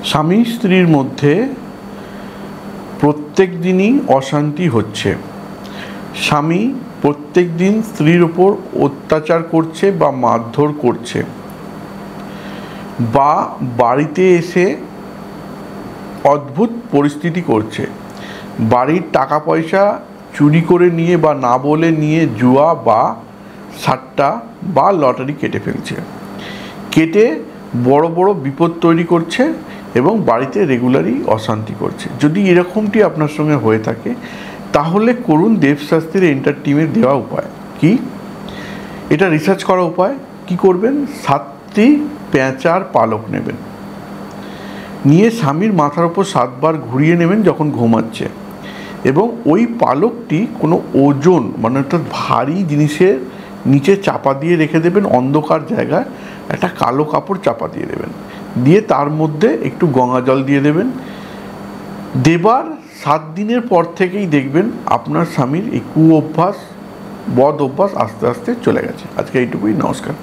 স্বামী স্ত্রীর মধ্যে প্রত্যেক দিনই অশান্তি হচ্ছে। স্বামী প্রত্যেক দিন স্ত্রীর উপর অত্যাচার করছে বা মারধর করছে, বা বাড়িতে এসে অদ্ভুত পরিস্থিতি করছে। বাড়ির টাকা পয়সা চুরি করে নিয়ে বা না বলে নিয়ে জুয়া বা সাট্টা বা লটারি কেটে ফেলছে, কেটে বড় বড় বিপদ তৈরি করছে এবং বাড়িতে রেগুলারই অশান্তি করছে। যদি এরকমটি আপনার সঙ্গে হয়ে থাকে তাহলে করুন দেবশাস্ত্রীর এন্টার টিমের দেওয়া উপায়। কি এটা রিসার্চ করা উপায়? কি করবেন? 7টি পেঁচার পালক নেবেন, নিয়ে স্বামীর মাথার উপর 7 বার ঘুরিয়ে নেবেন যখন ঘুমাচ্ছে, এবং ওই পালকটি কোনো ওজন মানে অর্থাৎ ভারী জিনিসের নিচে চাপা দিয়ে রেখে দেবেন। অন্ধকার জায়গায় একটা কালো কাপড় চাপা দিয়ে দেবেন, দিয়ে তার মধ্যে একটু গঙ্গা জল দিয়ে দেবেন। দেবার 7 দিনের পর থেকেই দেখবেন আপনার স্বামীর এই কুঅভ্যাস বদ অভ্যাস আস্তে আস্তে চলে গেছে। আজকে এইটুকুই, নমস্কার।